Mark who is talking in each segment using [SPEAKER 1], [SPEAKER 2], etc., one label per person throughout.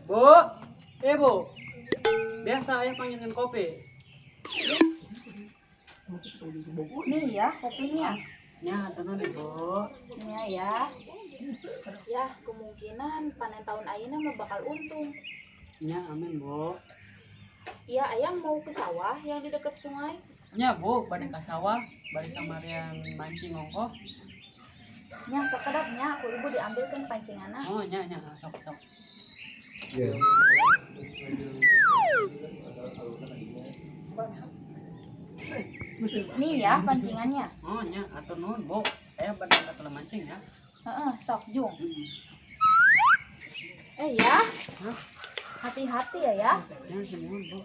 [SPEAKER 1] Bu, Bu, biasa ayah panggilin kopi.
[SPEAKER 2] Nih ya kopinya.
[SPEAKER 1] Ya, tenang Bu.
[SPEAKER 2] Nih ya. Ya kemungkinan panen tahun ayeuna mah bakal untung.
[SPEAKER 1] Ya, amin Bu.
[SPEAKER 2] Ya ayah mau ke sawah yang di dekat sungai.
[SPEAKER 1] Ya Bu, balik ke sawah, balik samarian mancing ongkoh.
[SPEAKER 2] Nya sekedapnya aku ibu diambilkan pancinganna.
[SPEAKER 1] Oh, ya, sok.
[SPEAKER 3] Iya.
[SPEAKER 2] Nih ya pancingannya.
[SPEAKER 1] Oh, ya, atur nuhun Bu. Ayah balik ke telah mancing ya.
[SPEAKER 2] Heeh, sok jung. Ya,
[SPEAKER 1] Hah?
[SPEAKER 2] hati-hati ya ya.
[SPEAKER 1] Ya, senuhun Bu.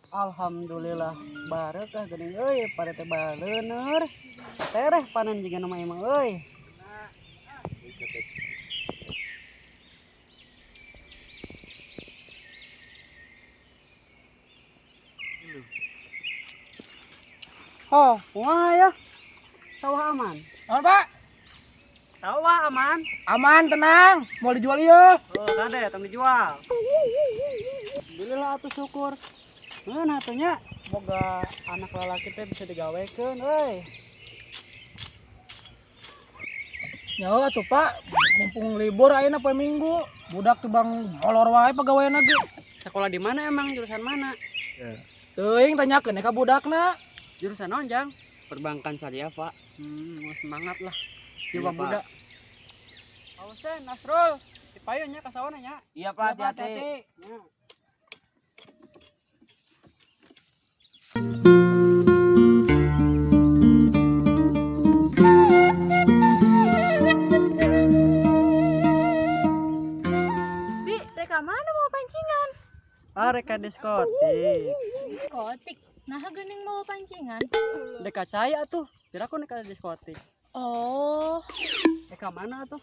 [SPEAKER 1] Alhamdulillah barekah geuning euy pada teh baleuner. Tereh panen jiga nama emang euy. Oh, wah ya. Sawah aman.
[SPEAKER 4] Aman Pak,
[SPEAKER 1] Sawah aman.
[SPEAKER 4] aman tenang, mau dijual yuk.
[SPEAKER 1] Oh, kade tong dijual. Alhamdulillah atuh syukur. Ngeun atunya boga anak lalaki teh bisa digawekeun euy.
[SPEAKER 4] Ya tuh Pak, mumpung libur ayeuna poe Minggu, budak tuh bang molor wae pegawaian lagi.
[SPEAKER 1] Sekolah di mana emang, jurusan mana?
[SPEAKER 4] Teuing tanyakeun ka budakna.
[SPEAKER 1] Jurusan naon, Jang?
[SPEAKER 5] Perbankan syariah, Pak.
[SPEAKER 1] Mau semangat lah. Jiwa
[SPEAKER 5] Iya, Pak.
[SPEAKER 1] muda. Pausen, Nasrul, dipayunnya ka sawana nya.
[SPEAKER 5] Iya,
[SPEAKER 4] Ya,
[SPEAKER 5] Pak, hati-hati.
[SPEAKER 1] Ya.
[SPEAKER 2] Bi, reka mana mau pancingan?
[SPEAKER 1] Arek ka diskotik.
[SPEAKER 2] Diskotik. Nah geuning mau pancingan.
[SPEAKER 1] Deka caya tuh. Kira aku nek ka diskotik.
[SPEAKER 2] Oh,
[SPEAKER 1] Deka mana tuh?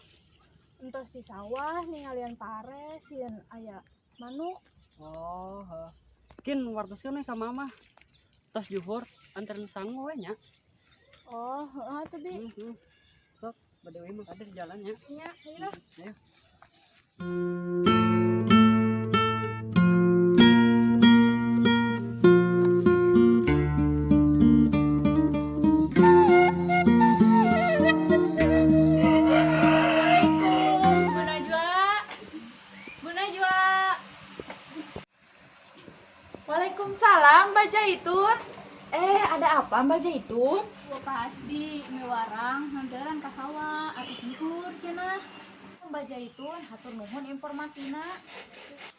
[SPEAKER 2] entos di sawah ningalian pare sieun aya manuk.
[SPEAKER 1] Oh, heuh. Kin wartoskeun ka mama. Tos juhur anterin sangu we nya.
[SPEAKER 2] Oh, heeh tuh Bi.
[SPEAKER 1] Sok, bade we mah ada di jalannya.
[SPEAKER 2] Nya, ayo.
[SPEAKER 1] Ayo.
[SPEAKER 2] Bu Najwa. Bu Najwa. Waalaikumsalam Mbak Jaitun. Ada apa Mbak Jaitun?
[SPEAKER 6] Bu Pak Hasbi mewarang hantaran ka sawah atas likur cenah.
[SPEAKER 2] Mbak Jaitun, hatur nuhun informasina.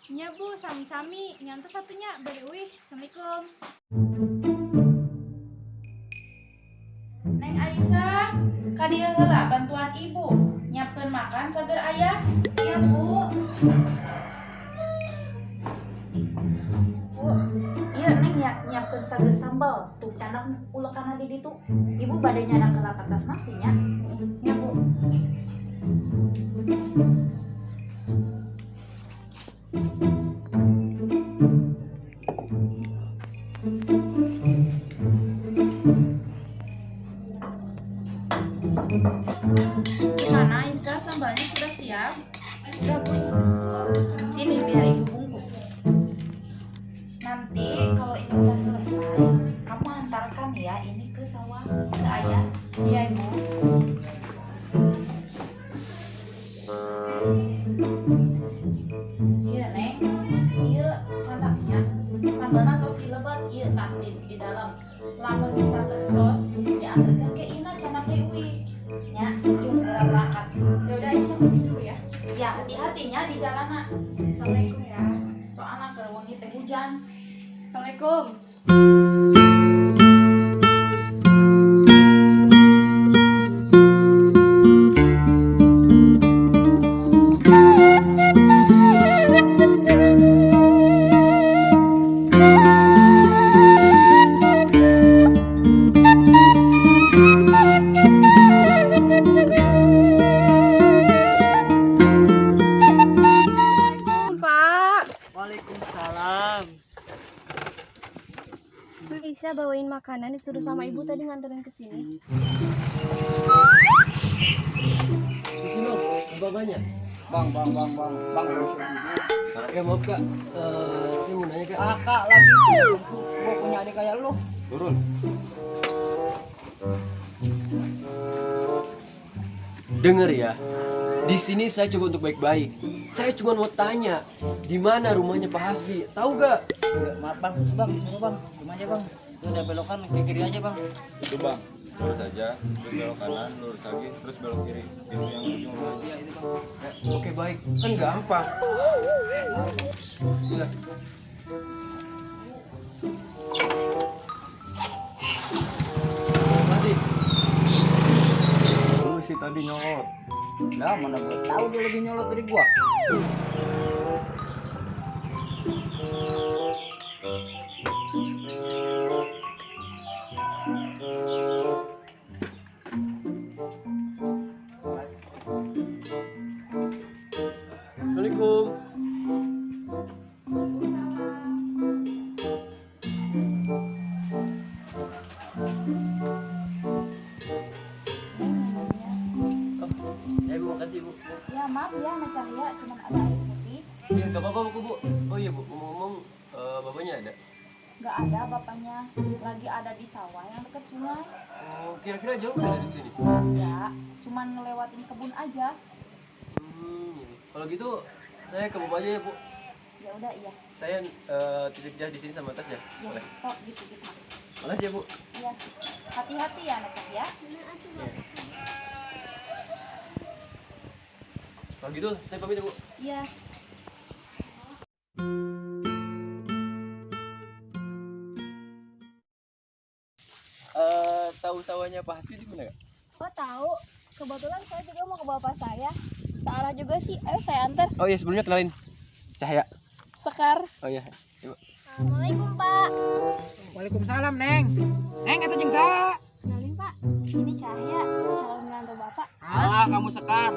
[SPEAKER 6] Nya Bu, sami-sami nyantos satunya bade euy. Assalamualaikum.
[SPEAKER 2] Neng Aisyah, kadieu heula bantuan ibu nyiapkeun makan sager ayah. Iya, Bu. Bu, iya Neng nyiapkeun sager sambal. Tuh canak ulekana di ditu. Ibu bade nyadang ke atas nasi nya. Ya, Bu. Gimana Aisyah, sambalnya sudah siap? Sudah Bu. Sini biar ibu bungkus. Nanti kalau ini udah selesai, kamu antarkan ya ini ke sawah ke ayah. Iya ibu. Iya neng, iya anaknya sambalnya terus dilebat, iya tak di dalam. Lamun bisa terus diantarkan ke Ina canak Dewi. Ya, jung berangkat. Ya udah Aisyah pergi dulu ya. Ya hati-hatinya di jalanan. Assalamualaikum ya. Soalnya ke wangi teh hujan. Assalamualaikum.
[SPEAKER 5] Aisyah bawain makanan disuruh sama ibu tadi nganterin ke sini.
[SPEAKER 7] Di sini loh, banyak.
[SPEAKER 4] Bang, bisa
[SPEAKER 7] Ya maaf kak, saya mau nanya kak.
[SPEAKER 4] kakak lagi gua punya adik kayak lu.
[SPEAKER 3] Turun.
[SPEAKER 7] Dengar ya, di sini saya coba untuk baik-baik. Saya cuma mau tanya, di mana rumahnya Pak Hasbi? Tahu gak?
[SPEAKER 1] Ya, maaf bang, disuruh bang, cuma aja bang. Itu udah belokan ke kiri aja bang.
[SPEAKER 3] Itu bang. Lurus aja, terus belok kanan, lurus lagi, terus belok kiri. Itu yang ujung rumahnya.
[SPEAKER 7] Oke baik, kan gampang. Udah. Masih.
[SPEAKER 3] Lu sih tadi nyolot.
[SPEAKER 1] Nah, mana gua tahu dia lebih nyolot dari gua.
[SPEAKER 7] Assalamualaikum. Ya bu, makasih bu.
[SPEAKER 2] Ya maaf ya anak Cahya cuman ada air putih.
[SPEAKER 7] Ya gak apa-apa bu. Oh iya bu, ngomong-ngomong bapaknya ada?
[SPEAKER 2] Nggak ada bapaknya, lagi ada di sawah yang dekat sungai.
[SPEAKER 7] Oh kira-kira jauh nggak dari sini?
[SPEAKER 2] Ya, cuman ngelewatin kebun aja.
[SPEAKER 7] Iya. Kalau gitu saya ke bapak aja ya bu.
[SPEAKER 2] Ya udah iya.
[SPEAKER 7] Saya titip jas di sini sama tas ya.
[SPEAKER 2] Ya,
[SPEAKER 7] Boleh.
[SPEAKER 2] sok gitu gitu.
[SPEAKER 7] Makasih ya bu.
[SPEAKER 2] Iya. Hati-hati ya anak Cahya.
[SPEAKER 7] Iya. Kalau gitu saya pamit ya bu.
[SPEAKER 2] Iya.
[SPEAKER 7] Tahu sawahnya Pak Hasbi di mana kak?
[SPEAKER 5] Oh tahu, kebetulan saya juga mau ke bapak saya. Searah juga sih, ayo saya antar.
[SPEAKER 7] Oh iya sebelumnya kenalin Cahaya.
[SPEAKER 5] Sekar.
[SPEAKER 7] Oh iya. Ibu.
[SPEAKER 5] Assalamualaikum Pak.
[SPEAKER 4] Waalaikumsalam, Neng. Neng eta jeung sa?
[SPEAKER 5] Kenalin Pak, ini Cahaya, calon menantu bapak.
[SPEAKER 1] Alah, kamu Sekar.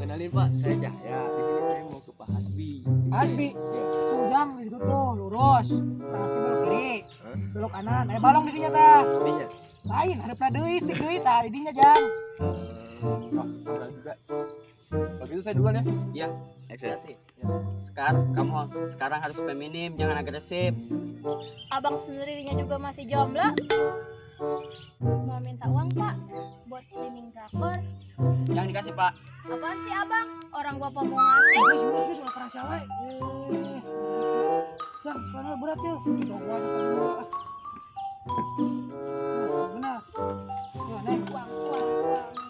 [SPEAKER 7] Kenalin Pak, saya Cahaya. Di sini saya mau ke Pak Hasbi.
[SPEAKER 4] Hasbi.
[SPEAKER 7] Ya.
[SPEAKER 4] Ujang di situ tuh, lurus. Kaki belok kiri. Belok kanan. Ada balong di dinya tah.
[SPEAKER 7] Ininya.
[SPEAKER 4] Lain, hadapna deui, tik deui tah di dinya, Jang.
[SPEAKER 7] Oh, kurang juga. Kalau gitu saya duluan ya.
[SPEAKER 1] Iya, hati-hati. Sekar, kamu sekarang harus feminim, jangan agresif.
[SPEAKER 5] Abang sendirinya juga masih jomblo. Mau minta uang Pak, buat streaming drakor.
[SPEAKER 1] Jangan dikasih pak.
[SPEAKER 5] Apaan sih abang? Orang bapak mau ngasih.
[SPEAKER 4] Wis ulah perang sawe. Jang, soalnya berat yuk. Coba aja kamu. Benar. Ya, Neng.
[SPEAKER 5] Uang.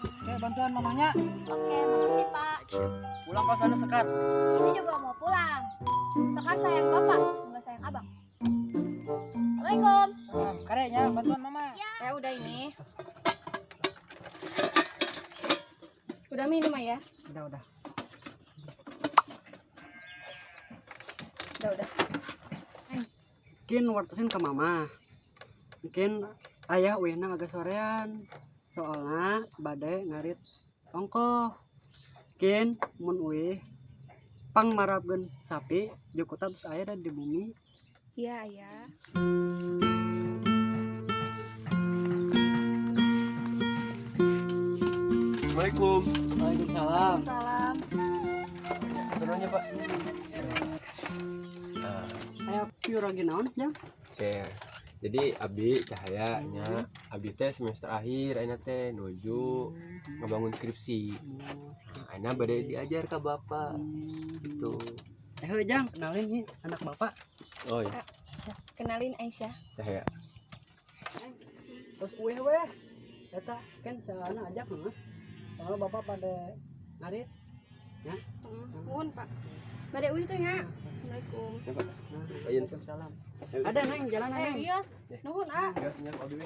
[SPEAKER 4] Oke, bantuan mamanya.
[SPEAKER 5] Oke, makasih Pak.
[SPEAKER 1] Pulang kau sana Sekar.
[SPEAKER 5] Ini juga mau pulang. Sekar sayang bapak, enggak sayang abang. Assalamualaikum.
[SPEAKER 4] Salam. Karenya, bantuan mama.
[SPEAKER 5] Ya udah ini. Udah minum ya?
[SPEAKER 4] Udah.
[SPEAKER 5] Udah.
[SPEAKER 1] Mungkin wartosin ke mama. Mungkin ayah wena agak sorean. Soalnya badai ngarit ongkoh. Mungkin mun uih pang marabkeun sapi joko tabs aya dan di bumi.
[SPEAKER 5] Iya, ya.
[SPEAKER 7] Assalamualaikum.
[SPEAKER 1] Waalaikumsalam.
[SPEAKER 5] Salam.
[SPEAKER 7] Turunnya Pak.
[SPEAKER 1] Aya piur lagi naon jang?
[SPEAKER 7] Oke. Jadi abdi Cahayanya, abdi teh semester akhir ayeuna teh nuju ngebangun skripsi. Ayeuna bade diajar ka bapak. Gitu.
[SPEAKER 1] Jang, kenalin nih anak bapak.
[SPEAKER 7] Oh iya,
[SPEAKER 5] Kenalin Aisyah.
[SPEAKER 7] Cahaya.
[SPEAKER 1] Terus weh. Eta kan salahna ajak mah. Soalnya bapak pada ngarit.
[SPEAKER 5] Nuhun, Pak. Bade uy teh nya. Assalamualaikum.
[SPEAKER 7] Ya Pak. Ayeuna.
[SPEAKER 1] Waalaikumsalam. Ada neng jalan neng.
[SPEAKER 5] Bios. Nuhun ah.
[SPEAKER 7] Gasnya Pak Abdi.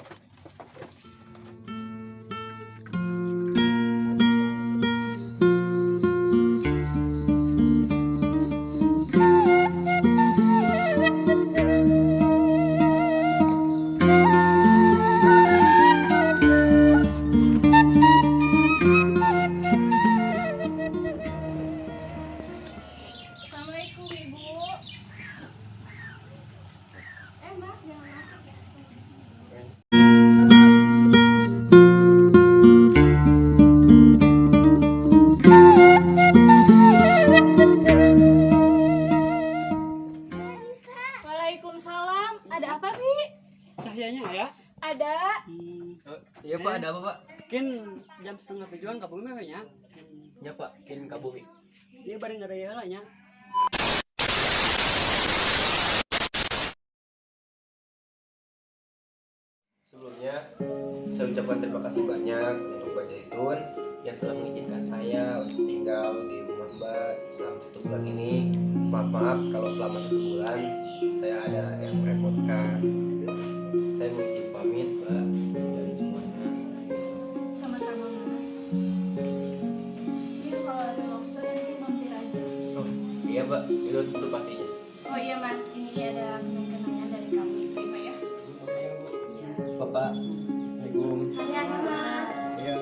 [SPEAKER 5] Assalamualaikum Ibu. Mas jangan masuk ya.
[SPEAKER 1] jam 6:30 ka bumi we nya.
[SPEAKER 7] Nya Pak, kin ka bumi.
[SPEAKER 1] Ieu bari ngadaya heula nya.
[SPEAKER 7] Sebelumnya saya ucapkan terima kasih banyak untuk Mbak Zaitun yang telah mengizinkan saya untuk tinggal di rumah Mbak selama 1 bulan ini. Maaf kalau selama 1 bulan saya ada yang merepotkan. Saya mau izin pamit Mbak dari semuanya.
[SPEAKER 6] Sama-sama Mas. Iya kalau ada waktu nanti mampir aja.
[SPEAKER 7] Oh iya Mbak, itu tentu pastinya.
[SPEAKER 6] Oh iya Mas, ini ada kenang-kenangan dari kamu terima ya. Iya.
[SPEAKER 7] Bapak, Assalamualaikum.
[SPEAKER 6] Hai Mas.
[SPEAKER 7] Iya.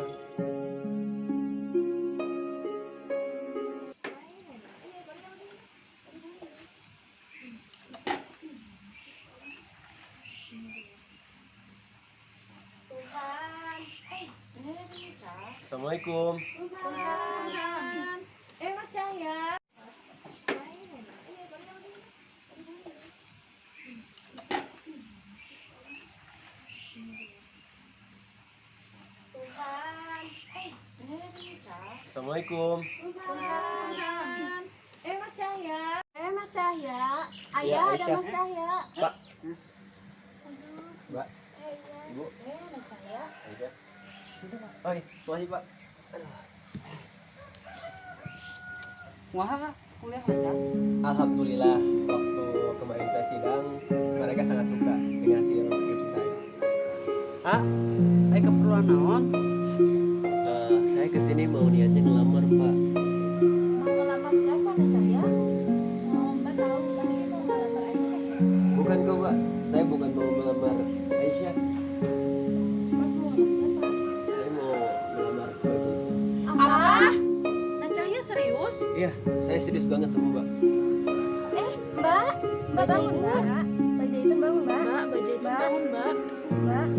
[SPEAKER 7] Assalamualaikum.
[SPEAKER 6] Waalaikumsalam. Mas Cahya.
[SPEAKER 7] Assalamualaikum.
[SPEAKER 6] Waalaikumsalam. Mas Cahya. Mas Cahya.
[SPEAKER 7] Iya,
[SPEAKER 6] Ayah ada
[SPEAKER 7] Aisyah.
[SPEAKER 6] Mas Cahya.
[SPEAKER 7] Pak. Mbak, Ibu.
[SPEAKER 6] Mas Cahya.
[SPEAKER 7] Aisyah. Oh iya, makasih Pak.
[SPEAKER 1] Wah, kuliah lancar.
[SPEAKER 7] Alhamdulillah, waktu kemarin saya sidang, mereka sangat suka dengan hasil skripsi saya.
[SPEAKER 1] Ah, aya keperluan naon?
[SPEAKER 7] Saya kesini mau niatnya ngelamar Pak.
[SPEAKER 6] Mau ngelamar siapa Mas Cahya? Mbak tahu pasti mau ngelamar Aisyah ya?
[SPEAKER 7] Bukan kok Pak, saya bukan mau melamar Aisyah.
[SPEAKER 6] Mas mau ngelamar siapa?
[SPEAKER 7] Saya mau melamar Mbak Zaitun.
[SPEAKER 6] Apa?
[SPEAKER 2] Nah Cahya serius?
[SPEAKER 7] Iya, saya serius banget sama Mbak.
[SPEAKER 6] Mbak bangun Mbak. Mbak Zaitun bangun Mbak.
[SPEAKER 2] Mbak Zaitun bangun Mbak.
[SPEAKER 6] Mbak.